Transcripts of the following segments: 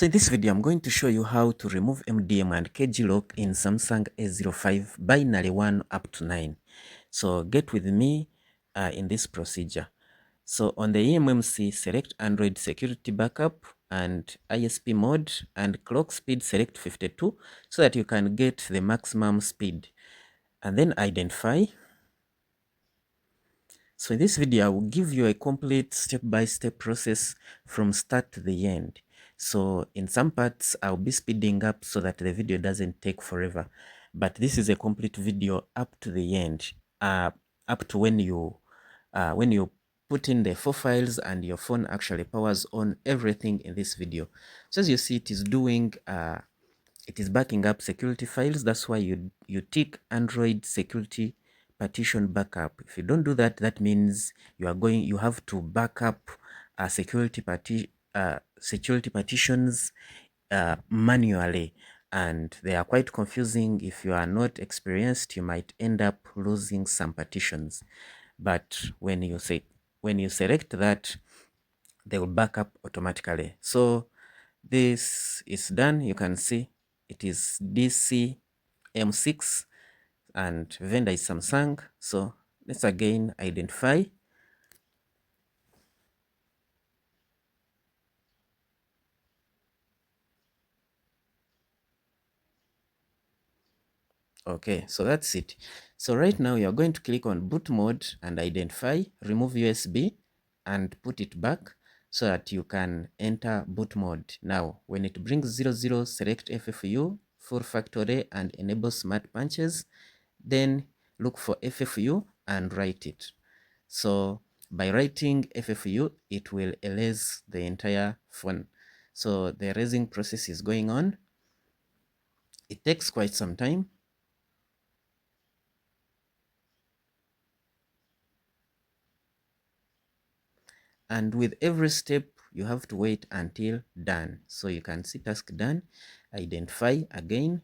So in this video, I'm going to show you how to remove MDM and KG lock in Samsung A05 binary 1 up to 9. So get with me in this procedure. So on the eMMC, select Android Security Backup and ISP mode and clock speed select 52 so that you can get the maximum speed. And then identify. So in this video, I will give you a complete step-by-step process from start to the end. So in some parts, I'll be speeding up so that the video doesn't take forever. But this is a complete video up to the end, up to when you put in the 4 files and your phone actually powers on everything in this video. So as you see, it is doing it is backing up security files. That's why you tick Android security partition backup. If you don't do that, that means you have to back up security partitions manually, and they are quite confusing. If you are not experienced, you might end up losing some partitions. But when you select that, they will back up automatically. So this is done. You can see it is DC M6 and vendor is Samsung. So let's again identify. Okay, so that's it. So right now you're going to click on boot mode and identify, remove USB and put it back so that you can enter boot mode. Now, when it brings 00, select FFU, full factory and enable smart punches. Then look for FFU and write it. So by writing FFU, it will erase the entire phone. So the erasing process is going on. It takes quite some time. And with every step, you have to wait until done. So you can see task done, identify again.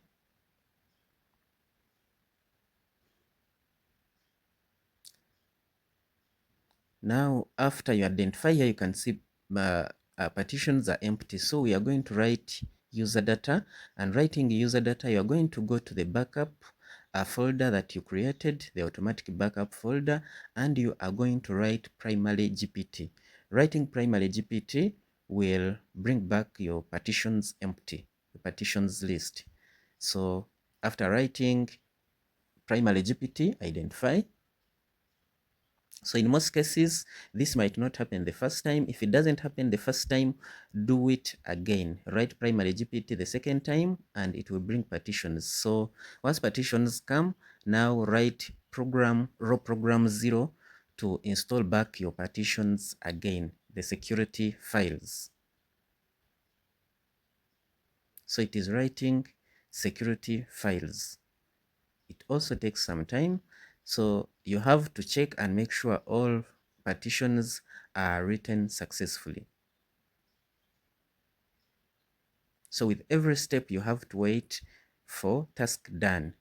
Now, after you identify here, you can see partitions are empty. So we are going to write user data, and writing user data, you are going to go to the backup folder that you created, the automatic backup folder, and you are going to write primary GPT. Writing primary GPT will bring back your partitions empty, the partitions list. So after writing primary GPT, identify. So in most cases, this might not happen the first time. If it doesn't happen the first time, do it again. Write primary GPT the second time, and it will bring partitions. So once partitions come, now write raw program 0 to install back your partitions again, the security files. So it is writing security files. It also takes some time. So you have to check and make sure all partitions are written successfully. So with every step, you have to wait for task done.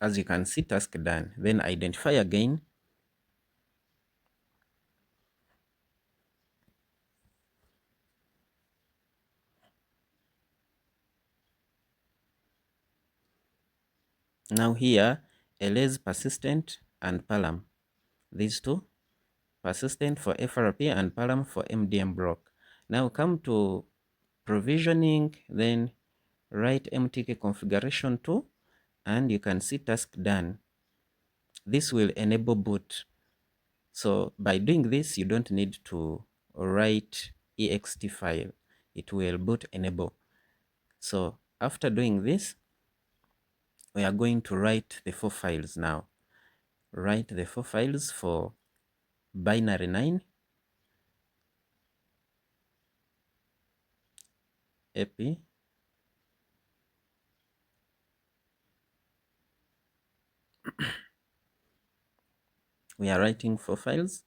As you can see, task done. Then identify again. Now here, erase persistent and param. These two, persistent for FRP and param for MDM block. Now come to provisioning, then write MTK configuration 2, and you can see task done. This will enable boot. So by doing this, you don't need to write ext file. It will boot enable. So after doing this, we are going to write the 4 files now. Write the 4 files for binary 9, epi, we are writing 4 files.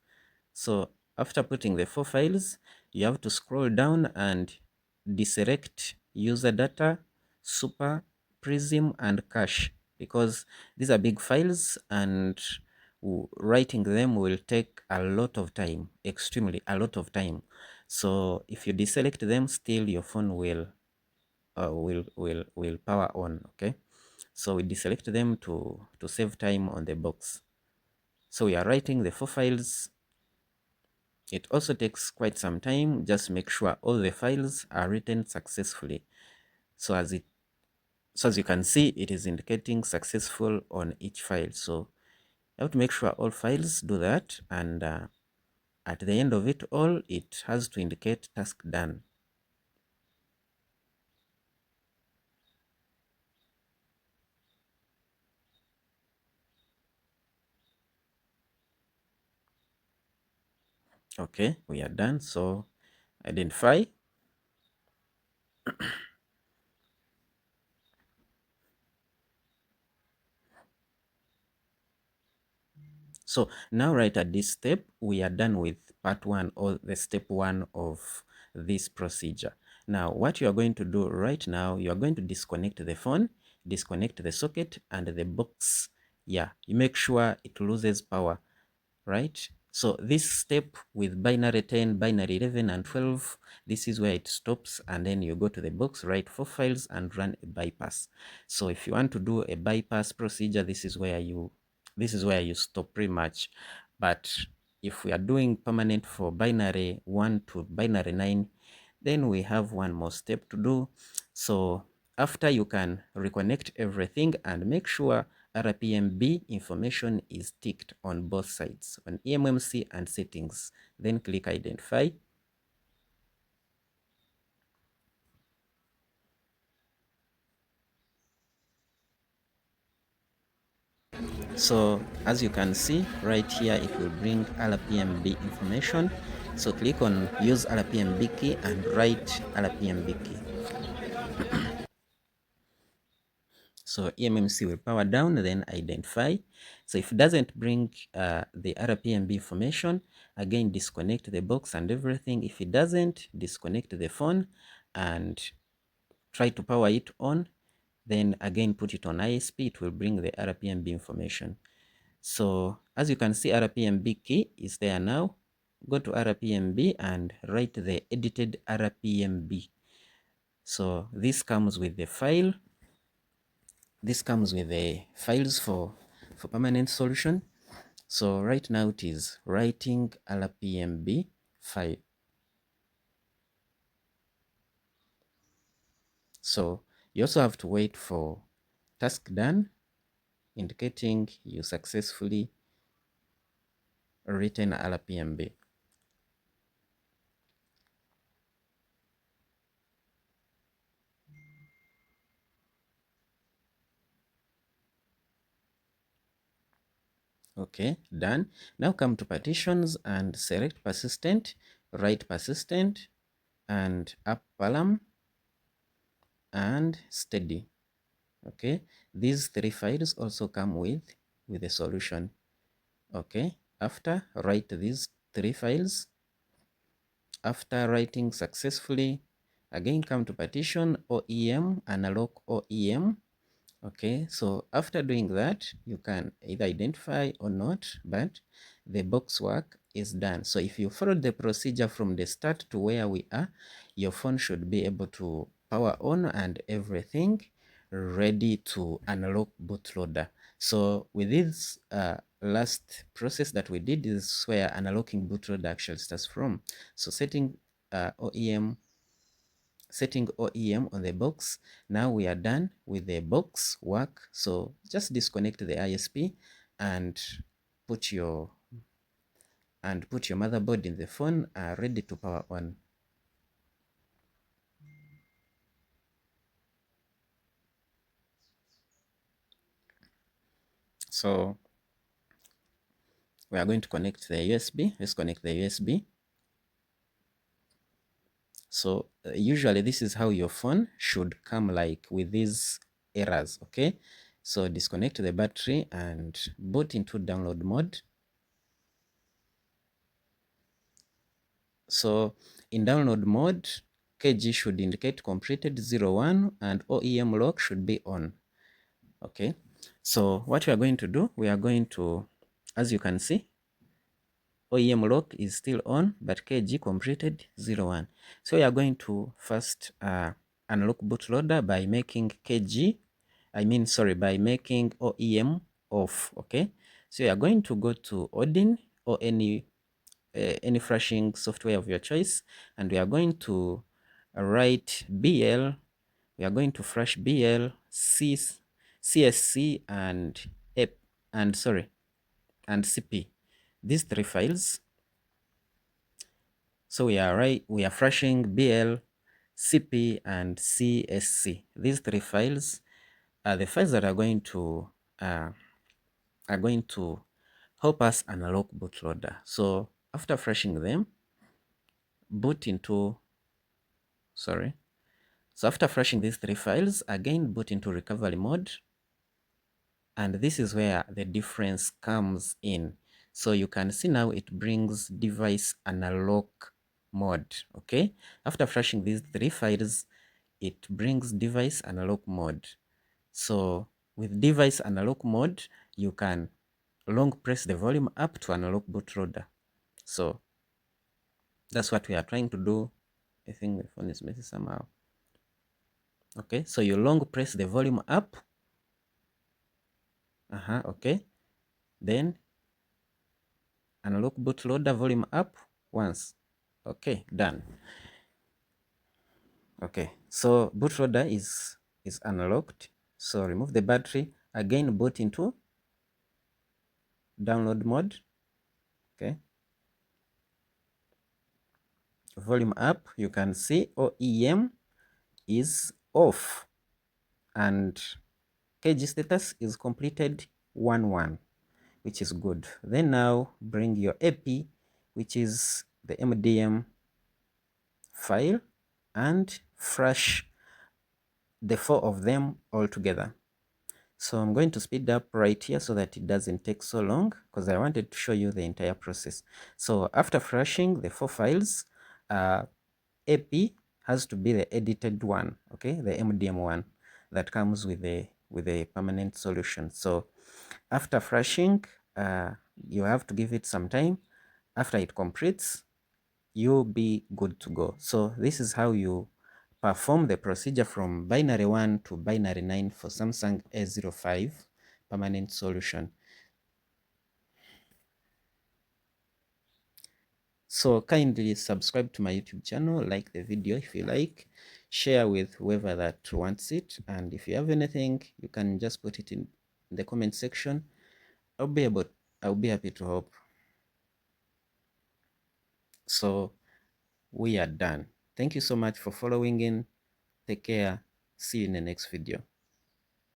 So after putting the 4 files, you have to scroll down and deselect user data, super, prism, and cache, because these are big files and writing them will take a lot of time, extremely a lot of time. So if you deselect them, still your phone will power on. Okay, so we deselect them to save time on the box. So we are writing the 4 files. It also takes quite some time. Just make sure all the files are written successfully. So as you can see, it is indicating successful on each file. So you have to make sure all files do that, and at the end of it all, it has to indicate task done. Okay, we are done. So identify. So now right at this step, we are done with part 1, or the step 1 of this procedure. Now what you are going to do right now, you are going to disconnect the phone, disconnect the socket and the box. Yeah, you make sure it loses power, right? So this step with binary 10, binary 11 and 12, this is where it stops, and then you go to the box, write 4 files and run a bypass. So if you want to do a bypass procedure, this is where you stop pretty much. But if we are doing permanent for binary 1 to binary 9, then we have one more step to do. So after you can reconnect everything and make sure RPMB information is ticked on both sides, on eMMC and settings. Then click identify. So as you can see right here, it will bring RPMB information. So click on use RPMB key and write RPMB key. So eMMC will power down, then identify. So if it doesn't bring the RPMB information, again disconnect the box and everything. If it doesn't, disconnect the phone and try to power it on. Then again put it on ISP, it will bring the RPMB information. So as you can see, RPMB key is there now. Go to RPMB and write the edited RPMB. So this comes with the file. This comes with the files for permanent solution. So right now it is writing RPMB file. So you also have to wait for task done, indicating you successfully written RPMB. Okay, done. Now come to partitions and select persistent, write persistent and up param and steady. Okay, these 3 files also come with the solution. Okay, after write these 3 files. After writing successfully, again come to partition OEM, analog OEM. Okay, so after doing that, you can either identify or not, but the box work is done. So if you followed the procedure from the start to where we are, your phone should be able to power on and everything ready to unlock bootloader. So with this last process that we did, is where unlocking bootloader actually starts from. So setting OEM on the box. Now we are done with the box work. So just disconnect the ISP and put your motherboard in the phone ready to power on. So we are going to connect the USB. Let's connect the USB. So usually this is how your phone should come, like with these errors. Okay, so disconnect the battery and boot into download mode. So in download mode, KG should indicate completed 01 and OEM lock should be on. Okay, so what we are going to do, we are going to, as you can see, OEM lock is still on, but KG completed 01. So we are going to first unlock bootloader by making by making OEM off. Okay, so you are going to go to Odin or any flashing software of your choice, and we are going to write BL. We are going to flash BL, CSC, and CP. These three files. So we are flashing BL, CP, and CSC. These three files are the files that are going to help us unlock bootloader. So after flashing them, So after flashing these three files, again boot into recovery mode, and this is where the difference comes in. So you can see now it brings device unlock mode. Okay, after flashing these three files, it brings device unlock mode. So with device unlock mode, you can long press the volume up to unlock bootloader. So that's what we are trying to do. I think the phone is messy somehow. Okay, so you long press the volume up. Okay, then unlock bootloader, volume up once. Okay, done. Okay, so bootloader is unlocked. So remove the battery, again boot into download mode. Okay, volume up, you can see OEM is off and KG status is completed 1-1, which is good. Then now bring your AP, which is the MDM file, and flash the four of them all together. So I'm going to speed up right here so that it doesn't take so long, because I wanted to show you the entire process. So after flashing the four files, AP has to be the edited one, okay, the MDM one that comes with a permanent solution. So after flashing, you have to give it some time. After it completes, you'll be good to go. So this is how you perform the procedure from binary 1 to binary 9 for Samsung A05 permanent solution. So kindly subscribe to my YouTube channel, like the video if you like, share with whoever that wants it, and if you have anything, you can just put it in the comment section. I'll be happy to help. So we are done. Thank you so much for following in. Take care. See you in the next video.